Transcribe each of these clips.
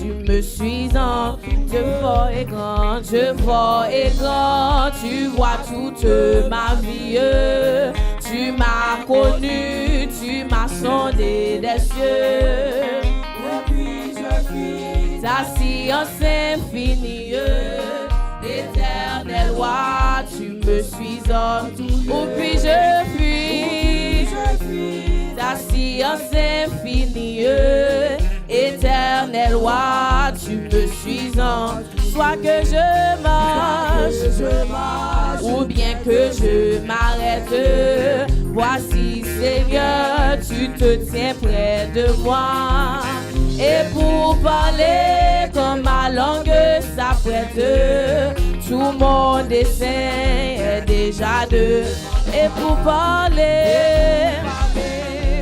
tu me suis en Dieu fort et grand, Dieu fort et grand, tu vois toute ma vie. Tu m'as connu, tu m'as sondé des cieux. Depuis je fuis ta science infinie, éternel roi, tu me suis en où puis je fuis. Ta science infinie, éternel roi, tu me suis en. Soit que je marche, ou bien que je m'arrête, voici Seigneur, tu te tiens près de moi. Et pour parler comme ma langue s'apprête, tout mon dessein est déjà de. Et pour parler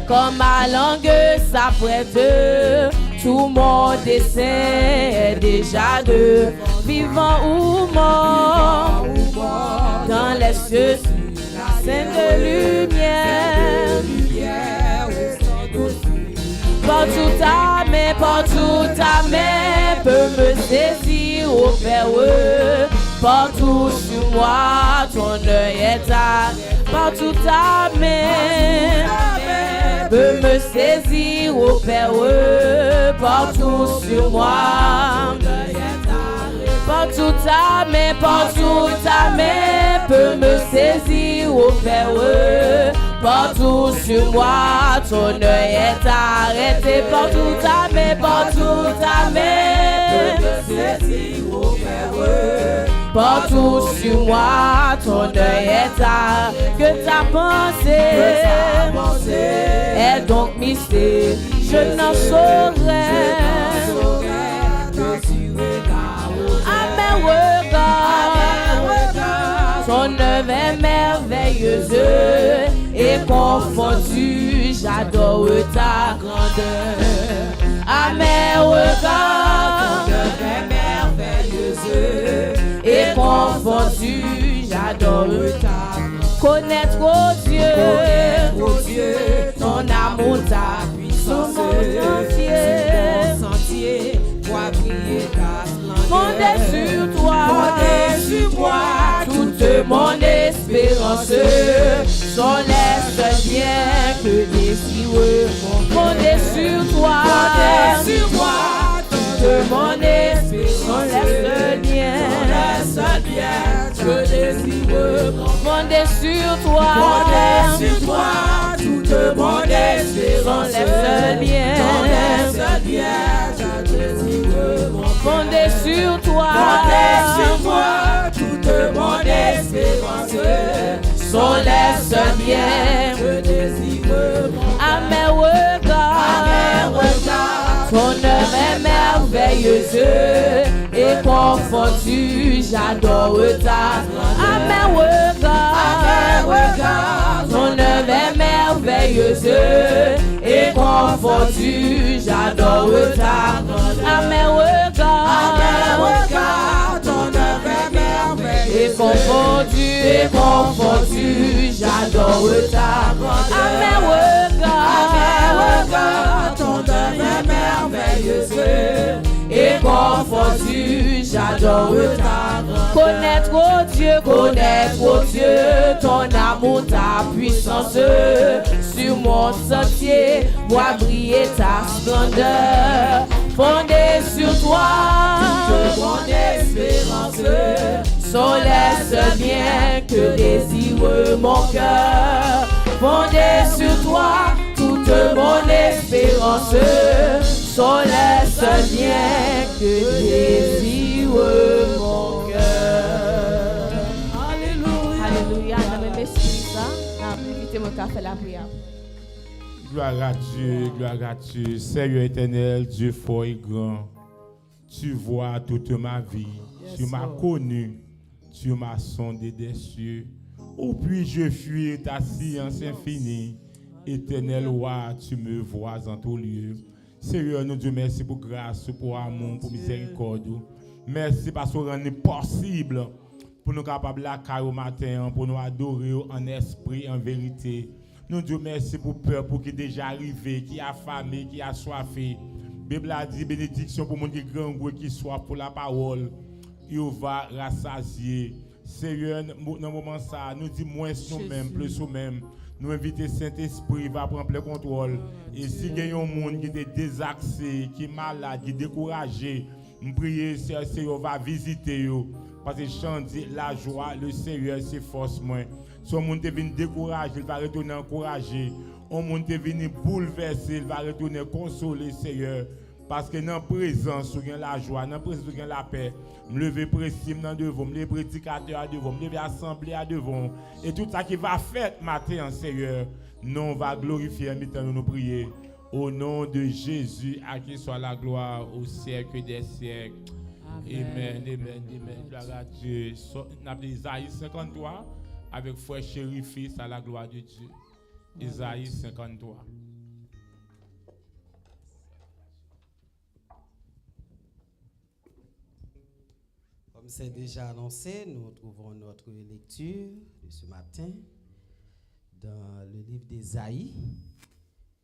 comme ma langue s'apprête, tout mon dessein est déjà de. Vivant ou mort, dans les cieux, la scène de lumière. Partout ta main peut me saisir au Père. Partout sur moi, ton œil est à. Partout ta main peut me saisir au Père. Partout sur moi, partout ta main peut me saisir au Père. Partout sur moi, ton œil est arrêté. Partout ta main peut me saisir au Père. Partout sur moi, ton œil est arrêté. Que ta pensée est donc mystère. Je n'en saurais à mes regards. Ton œuvre est merveilleuse et confondue, j'adore ta grandeur. À mes regards, ton œuvre est merveilleuse et confondue, j'adore ta grandeur. Connaître, oh Dieu, ton amour, ta puissance, mon sentier, vois briller ta splendeur. Fondé sur toi, toute mon espérance, sont les seuls biens que désire. Fondé sur toi, toute mon espérance, sont les seuls biens que désire. Fondé sur toi, toute mon espérance, sont les seuls biens que désire. Fondé sur toi, toute mon espérance, sont les seuls biens que désire. À mes regards, ton œuvre est merveilleuse et confondue, j'adore ta. À mes regards, ton œuvre est merveilleuse et confondue, j'adore ta. À mes regards, ton œuvre est merveilleuse et confondue, j'adore ta. À mes regards, ton œuvre est merveilleuse et confondue, j'adore ta. Connaître, oh Dieu, ton amour, ta puissance, sur mon sentier, vois briller ta splendeur. Fondé sur toi, toute mon espérance, sont les seuls biens que désire mon cœur. Fondé sur toi, toute mon espérance, sont les seuls biens que désire mon cœur. Alléluia. Alléluia. Dans mes messieurs, invitez-moi à faire la prière. Gloire à Dieu, Seigneur éternel, Dieu fort et grand. Tu vois toute ma vie, tu m'as connu, tu m'as sondé des cieux. Où puis-je fuir ta science infinie? Éternel roi, tu me vois en tout lieu. Seigneur, nous Dieu, merci pour grâce, pour amour, pour miséricorde. Merci parce que c'est possible pour nous capables de au matin, pour nous adorer en esprit, en vérité. Nous Dieu merci pour peuple qui est déjà arrivé, qui a affamé, qui a soifé. Bible a dit bénédiction pour monde qui grand goût qui soit pour la parole. Il va rassasier. Seigneur, dans le moment ça, nous dit moins nous-mêmes, plus nous-mêmes. Nous invitons Saint-Esprit va prendre le contrôle. Et si il y a un monde qui est désaxé, qui est malade, qui est découragé, nous prions, Seigneur va visiter eux. Parce que chante la joie, le Seigneur, c'est force moins. Si on monde vient décourager, il va retourner encourager. On monde vient bouleverser, il va retourner consoler, Seigneur. Parce que dans la présence, il y a la joie, dans la présence, il y a la paix. Me lever précis dans devant, me lever prédicateur devant, me lever assemblée devant. Et tout ça qui va faire matin, Seigneur, nous va glorifier maintenant nous prier. Au nom de Jésus, à qui soit la gloire au siècle des siècles. Amen, amen, amen. Gloire à Dieu. Nous appelons Isaïe 53 avec frère chéri fils à la gloire de Dieu. Isaïe 53. Comme c'est déjà annoncé, nous trouvons notre lecture de ce matin dans le livre d'Ésaïe,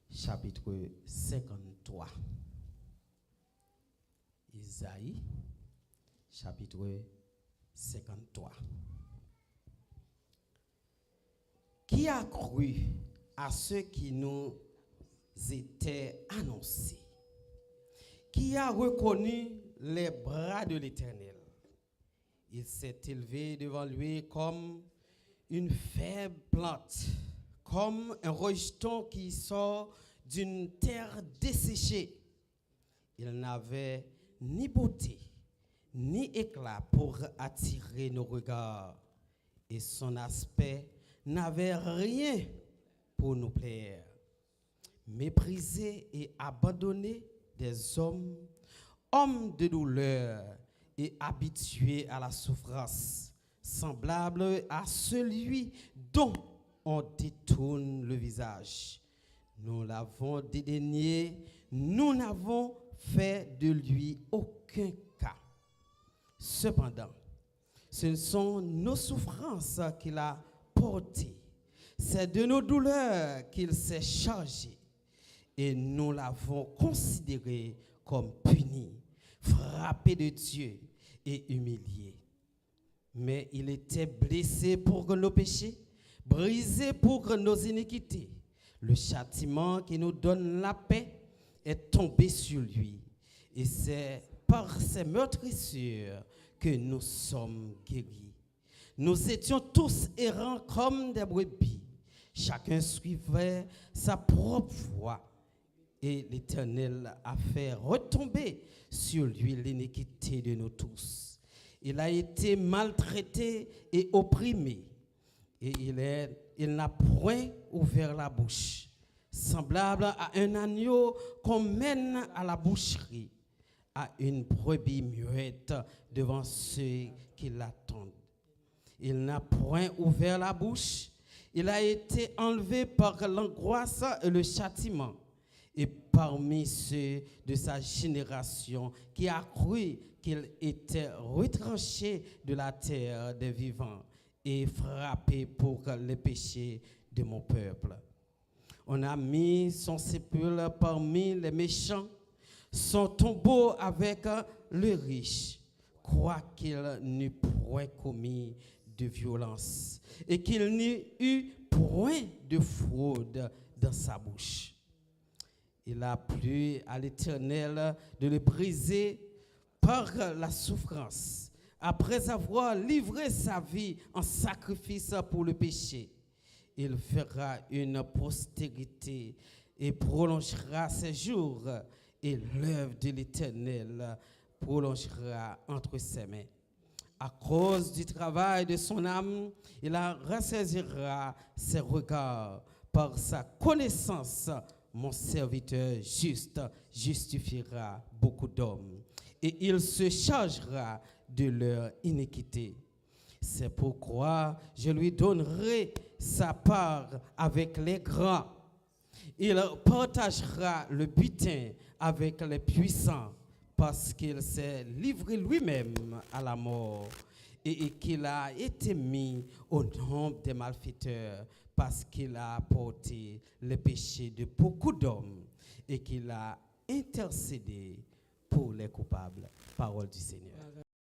chapitre 53. Ésaïe, chapitre 53. Qui a cru à ce qui nous était annoncé? Qui a reconnu les bras de l'Éternel? Il s'est élevé devant lui comme une faible plante, comme un rejeton qui sort d'une terre desséchée. Il n'avait ni beauté, ni éclat pour attirer nos regards, et son aspect n'avait rien pour nous plaire. Méprisé et abandonné des hommes, hommes de douleur, et habitué à la souffrance, semblable à celui dont on détourne le visage. Nous l'avons dédaigné, nous n'avons fait de lui aucun cas. Cependant, ce sont nos souffrances qu'il a portées, c'est de nos douleurs qu'il s'est chargé, et nous l'avons considéré comme puni, frappé de Dieu et humilié. Mais il était blessé pour nos péchés, brisé pour nos iniquités. Le châtiment qui nous donne la paix est tombé sur lui. Et c'est par ses meurtrissures que nous sommes guéris. Nous étions tous errants comme des brebis. Chacun suivait sa propre voie. Et l'Éternel a fait retomber sur lui l'iniquité de nous tous. Il a été maltraité et opprimé. Et il n'a point ouvert la bouche. Semblable à un agneau qu'on mène à la boucherie, à une brebis muette devant ceux qui l'attendent. Il n'a point ouvert la bouche. Il a été enlevé par l'angoisse et le châtiment. Et parmi ceux de sa génération qui a cru qu'il était retranché de la terre des vivants et frappé pour les péchés de mon peuple. On a mis son sépulcre parmi les méchants, son tombeau avec le riche, quoiqu'il n'eût point commis de violence et qu'il n'eût eu point de fraude dans sa bouche. Il a plu à l'Éternel de le briser par la souffrance, après avoir livré sa vie en sacrifice pour le péché. Il fera une postérité et prolongera ses jours, et l'œuvre de l'Éternel prolongera entre ses mains. À cause du travail de son âme, il ressaisira ses regards. Par sa connaissance, mon serviteur juste justifiera beaucoup d'hommes, et il se chargera de leur iniquité. C'est pourquoi je lui donnerai sa part avec les grands. Il partagera le butin avec les puissants, parce qu'il s'est livré lui-même à la mort et qu'il a été mis au nombre des malfaiteurs, parce qu'il a porté les péchés de beaucoup d'hommes et qu'il a intercéder pour les coupables. Parole du Seigneur.